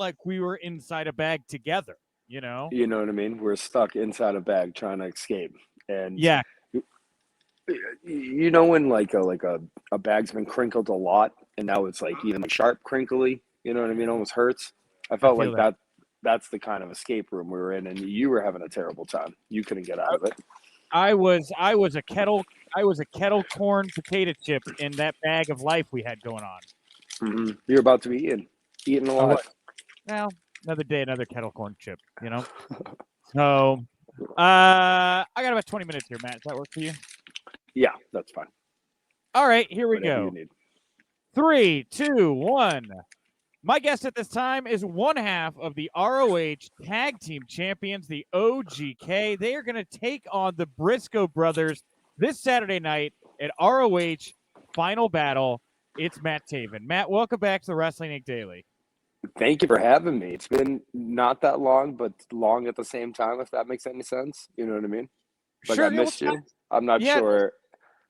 like we were inside a bag together, you know? You know what I mean? We're stuck inside a bag trying to escape. And Yeah. you know when a bag's been crinkled a lot and now it's like even like sharp crinkly, you know what I mean? Almost hurts. I I felt feel like that. that's the kind of escape room we were in, and you were having a terrible time. You couldn't get out of it. I was a kettle corn potato chip in that bag of life we had going on. You're about to be eaten I was. alive. Well, another day, another kettle corn chip, you know? So, I got about 20 minutes here, Matt. Does that work for you? Yeah, that's fine. All right, here we Whatever you go. need. 3, 2, 1. My guest at this time is one half of the ROH Tag Team Champions, the OGK. They are going to take on the Briscoe brothers this Saturday night at ROH Final Battle. It's Matt Taven. Matt, welcome back to the Wrestling Inc. Daily. Thank you for having me. It's been not that long, but long at the same time, if that makes any sense. You know what I mean? Like I Sure. Yeah. missed you. I'm not Yeah. sure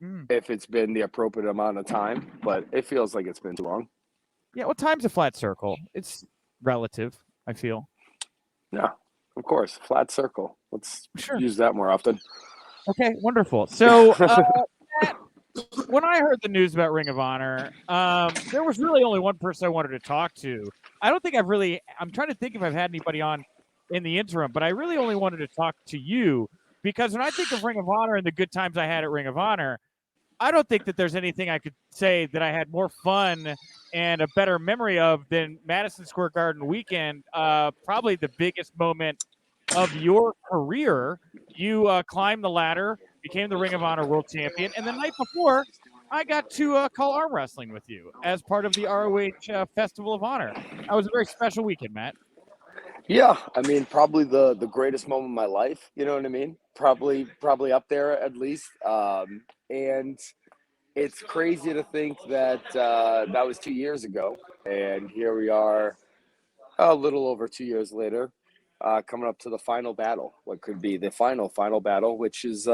Mm, if it's been the appropriate amount of time, but it feels like it's been too long. yeah. What time's a flat circle? It's relative, I feel. Yeah, of course. Flat circle. Let's Sure. use that more often. Okay. Wonderful. So, Matt, when I heard the news about Ring of Honor, there was really only one person I wanted to talk to. I don't think I'm trying to think if I've had anybody on in the interim, but I really only wanted to talk to you because when I think of Ring of Honor and the good times I had at Ring of Honor, I don't think that there's anything I could say that I had more fun and a better memory of than Madison Square Garden weekend. Probably the biggest moment of your career. You climbed the ladder, became the Ring of Honor World Champion, and the night before, I got to call arm wrestling with you as part of the ROH Festival of Honor. That was a very special weekend, Matt. Yeah, I mean, probably the greatest moment of my life. You know what I mean? Probably up there at least. And it's crazy to think that that was 2 years ago, and here we are, a little over 2 years later, coming up to the final battle. What could be the final battle, which is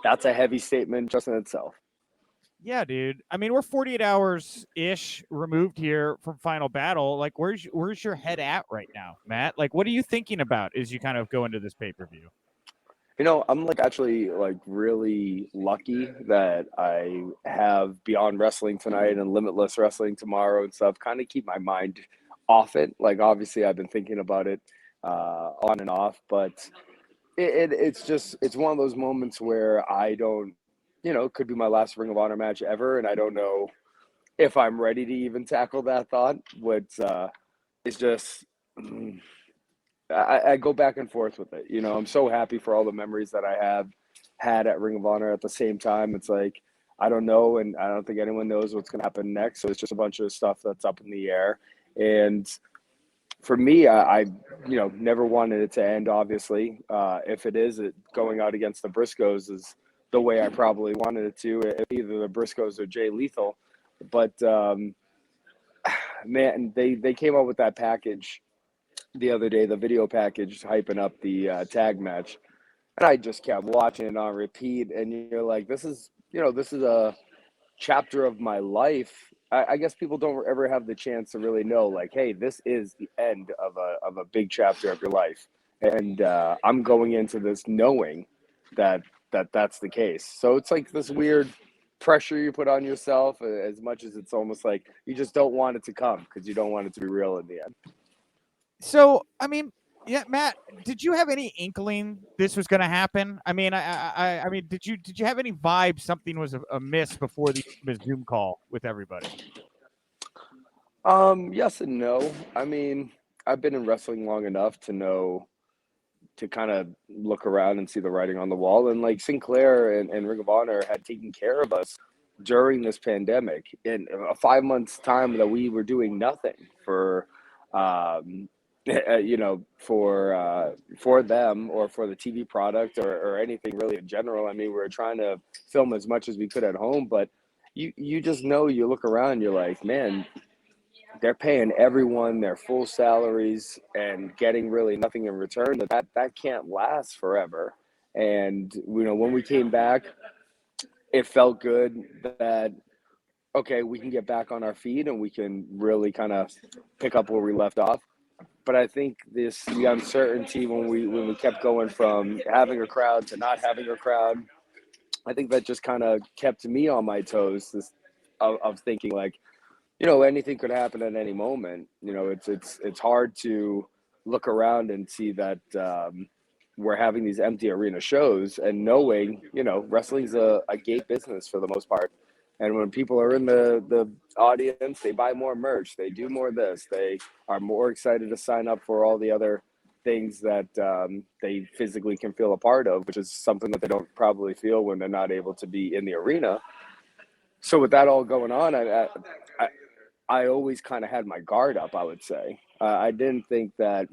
that's a heavy statement just in itself. Yeah, dude. I mean, we're 48 hours ish removed here from Final Battle. Like, where's your head at right now, Matt? Like, what are you thinking about as you kind of go into this pay per view? You know, I'm like actually like really lucky that I have Beyond Wrestling tonight and Limitless Wrestling tomorrow and stuff. Kind of keep my mind off it. Like obviously, I've been thinking about it on and off, but it's one of those moments where I don't, you know, it could be my last Ring of Honor match ever, and I don't know if I'm ready to even tackle that thought. What it's just. I go back and forth with it. You know, I'm so happy for all the memories that I have had at Ring of Honor. At the same time, it's like I don't know, and I don't think anyone knows what's going to happen next. So it's just a bunch of stuff that's up in the air. And for me, I you know never wanted it to end. Obviously, if it is going out against the Briscoes is the way I probably wanted it to. Either the Briscoes or Jay Lethal, but man, they came up with that package the other day, the video package hyping up the tag match, and I just kept watching it on repeat. And you're like, this is, you know, this is a chapter of my life. I guess people don't ever have the chance to really know, like, hey, this is the end of a big chapter of your life, and I'm going into this knowing that that's the case. So it's like this weird pressure you put on yourself, as much as it's almost like you just don't want it to come because you don't want it to be real in the end. So, I mean, yeah, Matt, did you have any inkling this was going to happen? I mean, I mean, did you have any vibe something was amiss before the Zoom call with everybody? Yes and no. I mean, I've been in wrestling long enough to know to kind of look around and see the writing on the wall. And like Sinclair and Ring of Honor had taken care of us during this pandemic in a 5 months time that we were doing nothing for, you know, for them or for the TV product or anything really in general. I mean, we were trying to film as much as we could at home, but you just know, you look around, you're like, man, they're paying everyone their full salaries and getting really nothing in return. That can't last forever. And you know, when we came back, it felt good that okay, we can get back on our feet and we can really kind of pick up where we left off. But I think the uncertainty when we kept going from having a crowd to not having a crowd, I think that just kind of kept me on my toes. Of thinking like, anything could happen at any moment. It's hard to look around and see that we're having these empty arena shows and knowing, wrestling's a gate business for the most part. And when people are in the audience, they buy more merch, they do more of this, they are more excited to sign up for all the other things that they physically can feel a part of, which is something that they don't probably feel when they're not able to be in the arena. So with that all going on, I always kind of had my guard up, I would say. I didn't think that,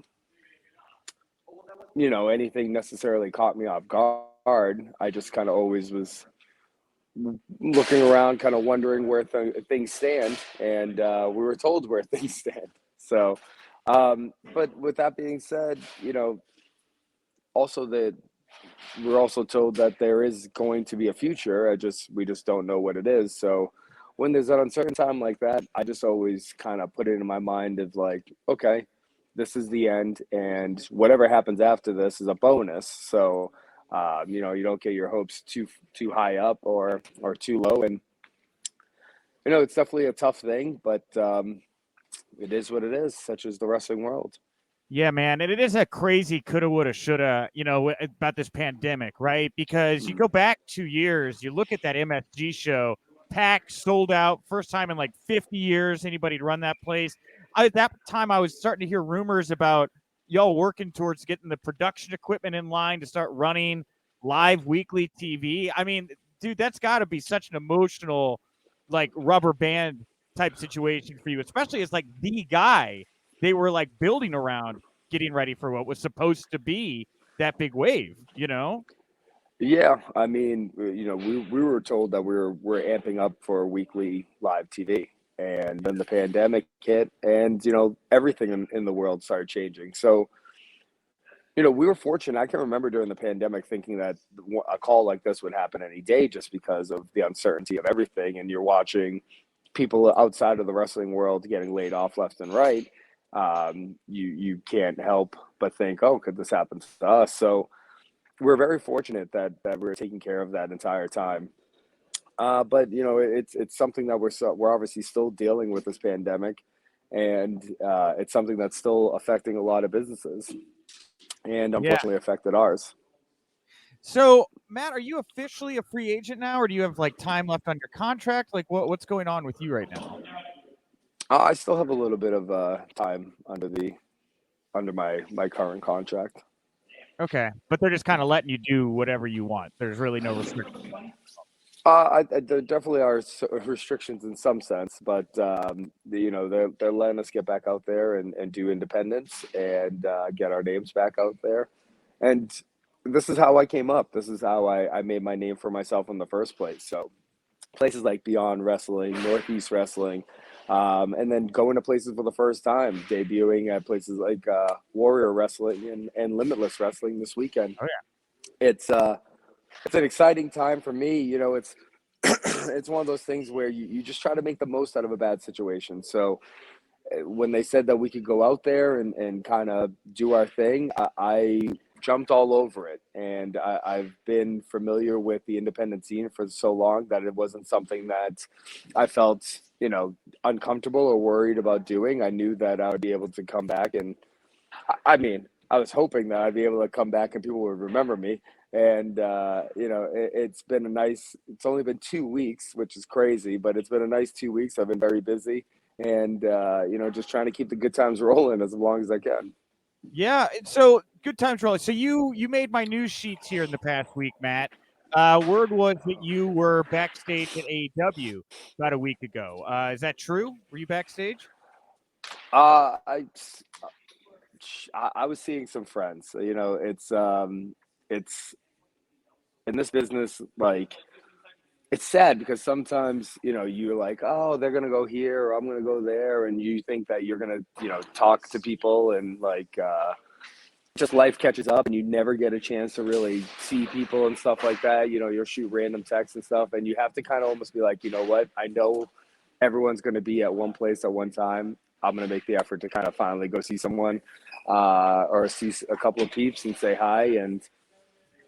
anything necessarily caught me off guard. I just kind of always was looking around, kind of wondering where things stand. And we were told where things stand. So, but with that being said, also that we're also told that there is going to be a future. We just don't know what it is. So when there's an uncertain time like that, I just always kind of put it in my mind of like, okay, this is the end, and whatever happens after this is a bonus. So you don't get your hopes too high up or too low, and it's definitely a tough thing, but it is what it is. Such is the wrestling world. Yeah, man. And it is a crazy coulda, woulda, shoulda, about this pandemic, right? Because you go back 2 years, you look at that MSG show, packed, sold out, first time in like 50 years anybody'd run that place. At that time, I was starting to hear rumors about y'all working towards getting the production equipment in line to start running live weekly TV. I mean, dude, that's got to be such an emotional, like, rubber band type situation for you, especially as like the guy they were like building around, getting ready for what was supposed to be that big wave. Yeah, I mean, we were told that we're amping up for weekly live TV, and then the pandemic hit, and everything in the world started changing. So we were fortunate. I can remember during the pandemic thinking that a call like this would happen any day, just because of the uncertainty of everything, and you're watching people outside of the wrestling world getting laid off left and right. You can't help but think, oh, could this happen to us? So we're very fortunate that we were taking care of that entire time. But it's something that we're obviously still dealing with this pandemic, and it's something that's still affecting a lot of businesses, and Yeah. unfortunately affected ours. So, Matt, are you officially a free agent now, or do you have like time left on your contract? Like, what's going on with you right now? I still have a little bit of time under my current contract. Okay, but they're just kind of letting you do whatever you want. There's really no restriction. There definitely are restrictions in some sense, but they're letting us get back out there and do independence and get our names back out there. And this is how I came up. This is how I made my name for myself in the first place. So places like Beyond Wrestling, Northeast Wrestling, and then going to places for the first time, debuting at places like Warrior Wrestling and Limitless Wrestling this weekend. Oh yeah. It's an exciting time for me. It's it's one of those things where you just try to make the most out of a bad situation. So when they said that we could go out there and kind of do our thing, I jumped all over it. And I've been familiar with the independent scene for so long that it wasn't something that I felt, uncomfortable or worried about doing. I knew that I would be able to come back. And I mean, I was hoping that I'd be able to come back and people would remember me. And, it's been it's only been 2 weeks, which is crazy, but it's been a nice 2 weeks. I've been very busy and, just trying to keep the good times rolling as long as I can. Yeah. So good times rolling. So you made my news sheets here in the past week, Matt. Word was that you were backstage at AEW about a week ago. Is that true? Were you backstage? Uh, I, I was seeing some friends, it's in this business, like, it's sad because sometimes, you're like, oh, they're going to go here or I'm going to go there. And you think that you're going to, talk to people and like, just life catches up and you never get a chance to really see people and stuff like that. You'll shoot random texts and stuff and you have to kind of almost be like, you know what? I know everyone's going to be at one place at one time, I'm going to make the effort to kind of finally go see someone or see a couple of peeps and say hi. And,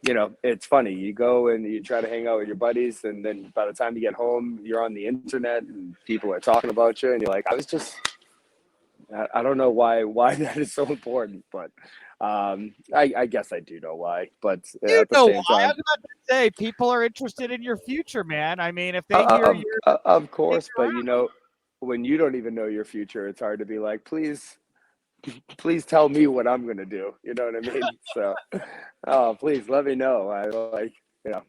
you know, it's funny. You go and you try to hang out with your buddies, and then by the time you get home, you're on the internet and people are talking about you, and you're like, I don't know why that is so important, but I guess I do know why. But You at the know same why? I time, was about to say people are interested in your future, man. I mean, if they hear you're of hanging course, but around, you know, when you don't even know your future, it's hard to be like, please tell me what I'm gonna do. You know what I mean? So, oh, please let me know. I like, you know,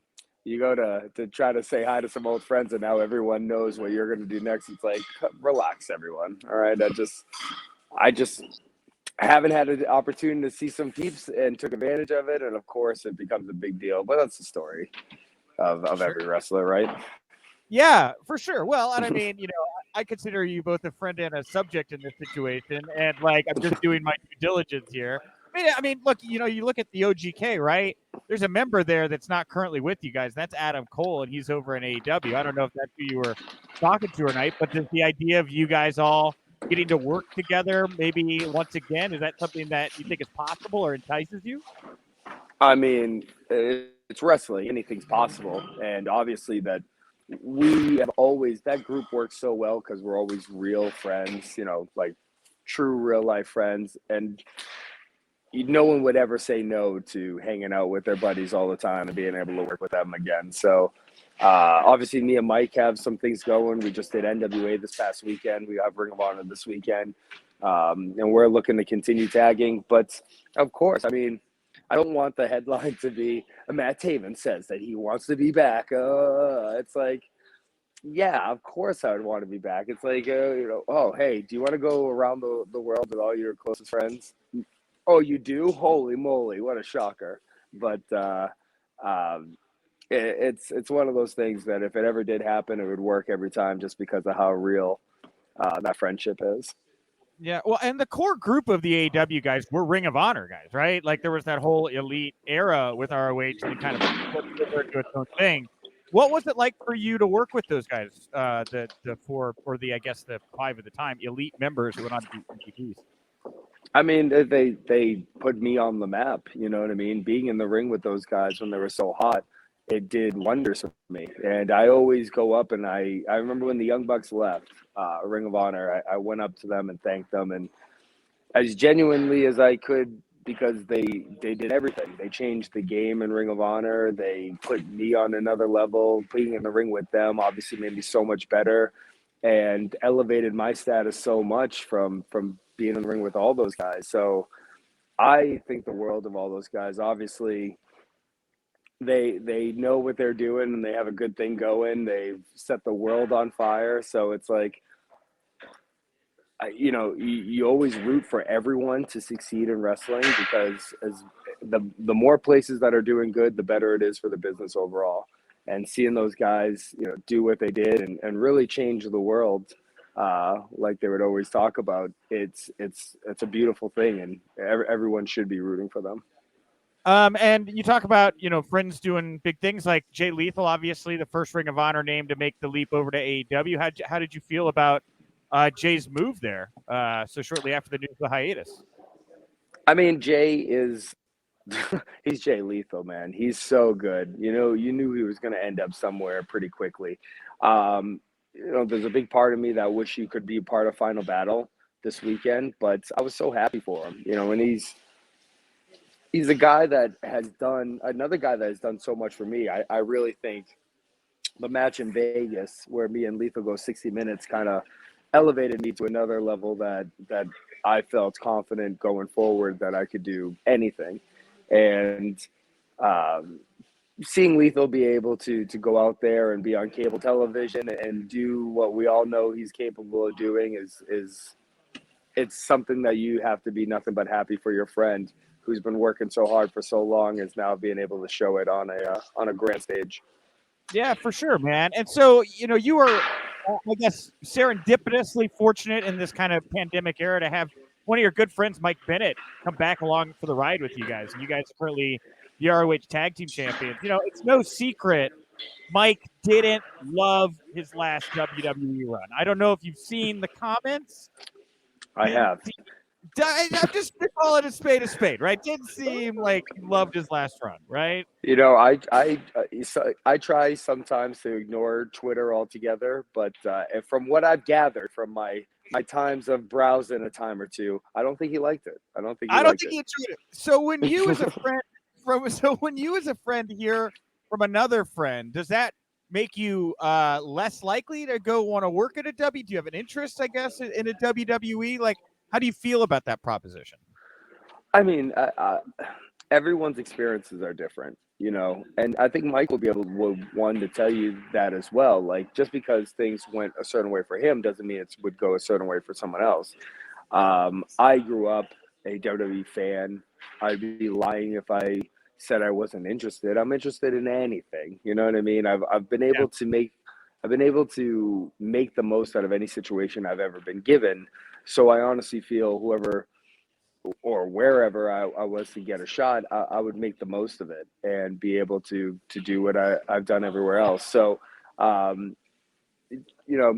you go to try to say hi to some old friends, and now everyone knows what you're gonna do next. It's like, relax, everyone. All right, I just haven't had an opportunity to see some peeps and took advantage of it, and of course, it becomes a big deal. But that's the story of sure. every wrestler, right? Yeah, for sure. Well, and I mean, I consider you both a friend and a subject in this situation, and like I'm just doing my due diligence here. I mean, look, you look at the OGK, right? There's a member there that's not currently with you guys. That's Adam Cole, and he's over in AEW. I don't know if that's who you were talking to or not, but just the idea of you guys all getting to work together, maybe once again, is that something that you think is possible or entices you? I mean, it's wrestling. Anything's possible, and obviously we have always that group works so well because we're always real friends. You know, like true real life friends, and no one would ever say no to hanging out with their buddies all the time and being able to work with them again. So, obviously, me and Mike have some things going. We just did NWA this past weekend. We have Ring of Honor this weekend, and we're looking to continue tagging. But of course, I mean, I don't want the headline to be Matt Taven says that he wants to be back. It's like, yeah, of course I would want to be back. It's like, oh, hey, do you want to go around the world with all your closest friends? Oh, you do? Holy moly, what a shocker. But um, it's one of those things that if it ever did happen, it would work every time just because of how real that friendship is. Yeah, well, and the core group of the AEW guys were Ring of Honor guys, right? Like there was that whole elite era with ROH, and then kind of flipped over into its own thing. What was it like for you to work with those guys? The four or the I guess the five at the time elite members who went on to be MVPs. I mean, they put me on the map. You know what I mean? Being in the ring with those guys when they were so hot, it did wonders for me. And I always go up and I remember when the Young Bucks left Ring of Honor, I went up to them and thanked them, and as genuinely as I could, because they did everything. They changed the game in Ring of Honor. They put me on another level. Being in the ring with them obviously made me so much better and elevated my status so much from being in the ring with all those guys. So I think the world of all those guys. Obviously, they know what they're doing and they have a good thing going. They've set the world on fire. So it's like, you always root for everyone to succeed in wrestling because as the more places that are doing good, the better it is for the business overall. And seeing those guys, do what they did and really change the world, like they would always talk about, it's a beautiful thing, and everyone should be rooting for them. And you talk about friends doing big things like Jay Lethal, obviously the first Ring of Honor name to make the leap over to AEW. How did you feel about Jay's move there? So shortly after the news of the hiatus. I mean, Jay is he's Jay Lethal, man. He's so good. You knew he was going to end up somewhere pretty quickly. There's a big part of me that wish he could be part of Final Battle this weekend, but I was so happy for him. And he's a guy that has done another guy that has done so much for me. I really think the match in Vegas where me and Lethal go 60 minutes kind of elevated me to another level that I felt confident going forward that I could do anything. And um, seeing Lethal be able to go out there and be on cable television and do what we all know he's capable of doing is it's something that you have to be nothing but happy for your friend who's been working so hard for so long is now being able to show it on a grand stage. Yeah, for sure, man. And so, you were, I guess, serendipitously fortunate in this kind of pandemic era to have one of your good friends, Mike Bennett, come back along for the ride with you guys. And you guys are currently the ROH Tag Team Champions. It's no secret Mike didn't love his last WWE run. I don't know if you've seen the comments. I have. I'm just gonna call it a spade, right? Didn't seem like he loved his last run, right? You know, I try sometimes to ignore Twitter altogether, but from what I've gathered from my times of browsing a time or two, I don't think he liked it. I don't think he liked it. He enjoyed it. So when you as a friend hear from another friend, does that make you less likely to go want to work at a W? Do you have an interest, I guess, in a WWE? Like, how do you feel about that proposition? I mean, everyone's experiences are different, you know, and I think Mike will be able to tell you that as well. Like, just because things went a certain way for him doesn't mean it would go a certain way for someone else. I grew up a WWE fan. I'd be lying if I said I wasn't interested. I'm interested in anything. You know what I mean? I've been able to make the most out of any situation I've ever been given. So I honestly feel whoever or wherever I was to get a shot, I would make the most of it and be able to do what I've done everywhere else. So, um, you know,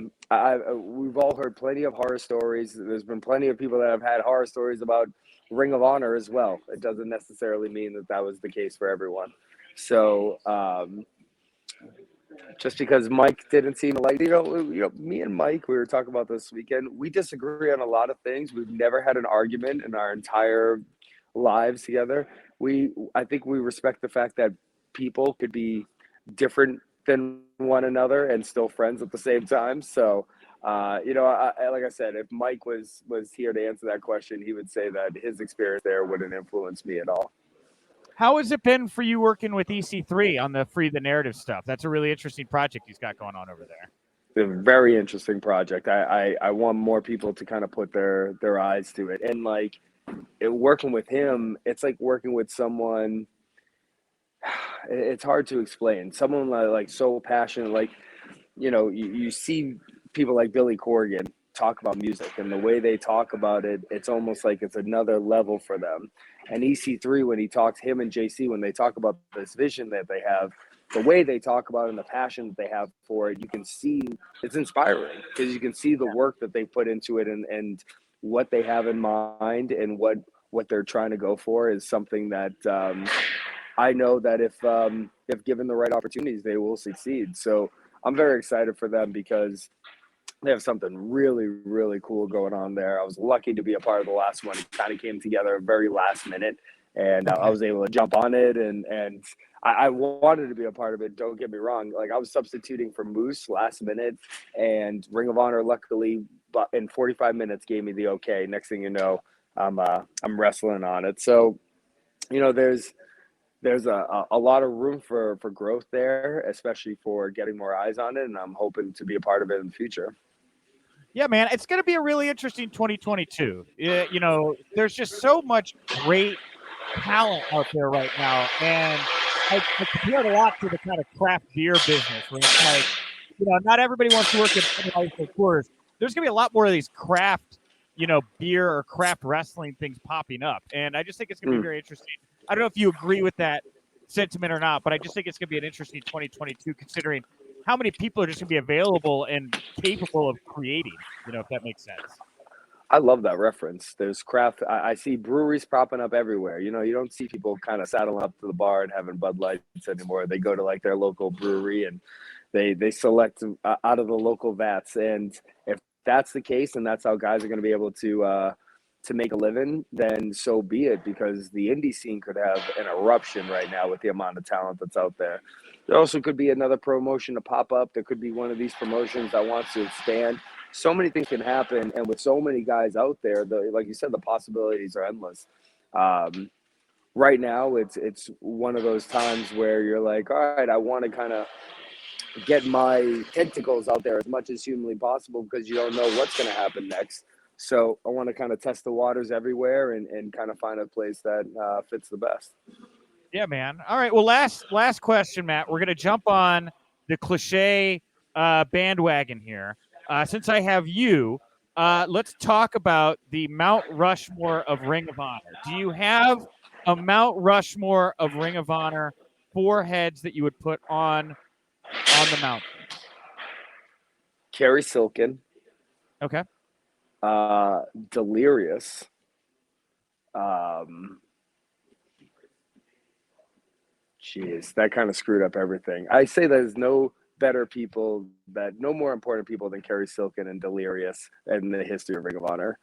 we've all heard plenty of horror stories. There's been plenty of people that have had horror stories about Ring of Honor as well. It doesn't necessarily mean that that was the case for everyone. So, just because Mike didn't seem like, me and Mike, we were talking about this weekend. We disagree on a lot of things. We've never had an argument in our entire lives together. I think we respect the fact that people could be different than one another and still friends at the same time. So, like I said, if Mike was here to answer that question, he would say that his experience there wouldn't influence me at all. How has it been for you working with EC3 on the Free the Narrative stuff? That's a really interesting project he's got going on over there. A very interesting project. I want more people to kind of put their eyes to it. And like working with him, it's like working with someone. It's hard to explain. Someone like so passionate, like you see people like Billy Corgan talk about music, and the way they talk about it, it's almost like it's another level for them. And EC3, when he talks, him and JC, when they talk about this vision that they have, the way they talk about it and the passion that they have for it, you can see it's inspiring because you can see the work that they put into it and what they have in mind and what they're trying to go for is something that I know that if given the right opportunities, they will succeed. So I'm very excited for them because they have something really, really cool going on there. I was lucky to be a part of the last one. It kind of came together very last minute, and I was able to jump on it. And I wanted to be a part of it. Don't get me wrong. Like I was substituting for Moose last minute, and Ring of Honor, luckily, but in 45 minutes gave me the okay. Next thing you know, I'm wrestling on it. So, there's a lot of room for growth there, especially for getting more eyes on it, and I'm hoping to be a part of it in the future. Yeah, man, it's going to be a really interesting 2022. There's just so much great talent out there right now, and I compare it a lot to the kind of craft beer business where it's like, not everybody wants to work at Coors. There's going to be a lot more of these craft, beer or craft wrestling things popping up, and I just think it's going to be very interesting. I don't know if you agree with that sentiment or not, but I just think it's going to be an interesting 2022 considering how many people are just going to be available and capable of creating, if that makes sense. I love that reference. There's craft. I see breweries popping up everywhere. You don't see people kind of saddling up to the bar and having Bud Lights anymore. They go to like their local brewery and they select out of the local vats. And if that's the case and that's how guys are going to be able to make a living, then so be it, because the indie scene could have an eruption right now with the amount of talent that's out there. There also could be another promotion to pop up. There could be one of these promotions that wants to expand. So many things can happen, and with so many guys out there, like you said, the possibilities are endless. Right now, it's one of those times where you're like, all right, I want to kind of get my tentacles out there as much as humanly possible because you don't know what's going to happen next. So I want to kind of test the waters everywhere and kind of find a place that fits the best. Yeah, man. All right. Well, last question, Matt. We're going to jump on the cliche bandwagon here. Since I have you, let's talk about the Mount Rushmore of Ring of Honor. Do you have a Mount Rushmore of Ring of Honor 4 heads that you would put on on the mount? Kerry Silkin, Okay. Delirious, jeez, that kind of screwed up everything. I say there's no more important people than Kerry Silkin and Delirious in the history of Ring of Honor.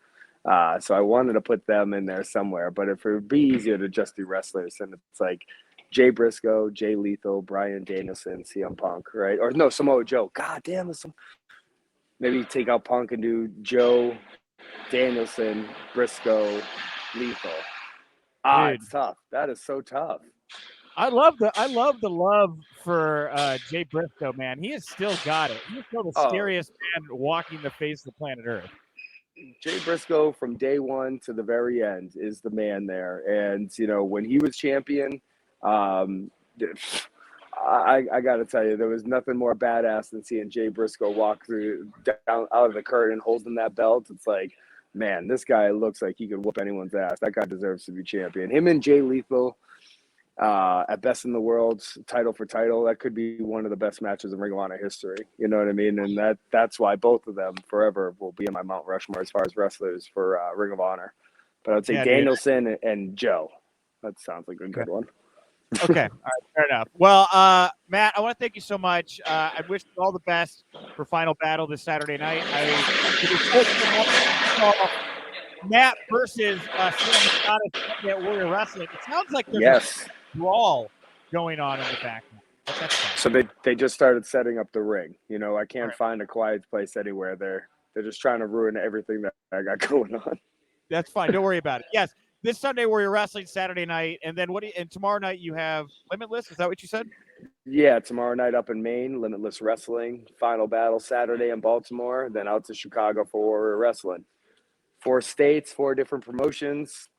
So I wanted to put them in there somewhere, but if it would be easier to just do wrestlers, and it's like Jay Briscoe, Jay Lethal, Bryan Danielson, CM Punk, right? Or no, Samoa Joe. God damn, maybe take out Punk and do Joe, Danielson, Briscoe, Lethal. Dude. It's tough. That is so tough. I love the love for Jay Briscoe, man. He has still got it. He's still the scariest man walking the face of the planet Earth. Jay Briscoe from day one to the very end is the man there. And, when he was champion, I got to tell you, there was nothing more badass than seeing Jay Briscoe walk down out of the curtain holding that belt. It's like, man, this guy looks like he could whoop anyone's ass. That guy deserves to be champion. Him and Jay Lethal, at Best in the World, title for title, that could be one of the best matches in Ring of Honor history. You know what I mean? And that's why both of them forever will be in my Mount Rushmore as far as wrestlers for Ring of Honor. But I'd say Danielson and Joe. That sounds like a good one. Okay. All right. Fair enough. Well, Matt, I want to thank you so much. I wish you all the best for Final Battle this Saturday night. Matt versus Sam Scott at Warrior Wrestling. It sounds like there's a brawl going on in the background. So they just started setting up the ring. I can't find a quiet place anywhere. They're just trying to ruin everything that I got going on. That's fine. Don't worry about it. Yes, this Sunday Warrior Wrestling, Saturday night, and then and tomorrow night you have Limitless. Is that what you said? Yeah, tomorrow night up in Maine, Limitless Wrestling. Final Battle Saturday in Baltimore. Then out to Chicago for Warrior Wrestling. 4 states, 4 different promotions.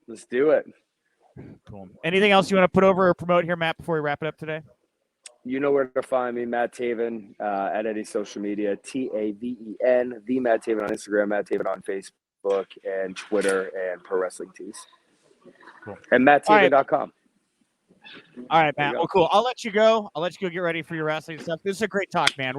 Let's do it. Cool. Anything else you want to put over or promote here, Matt, before we wrap it up today? You know where to find me, Matt Taven, at any social media, TAVEN, the Matt Taven on Instagram, Matt Taven on Facebook and Twitter and Pro Wrestling Tees. Cool. And MattTaven.com. All right, Matt. Well, cool. I'll let you go. I'll let you go get ready for your wrestling stuff. This is a great talk, man.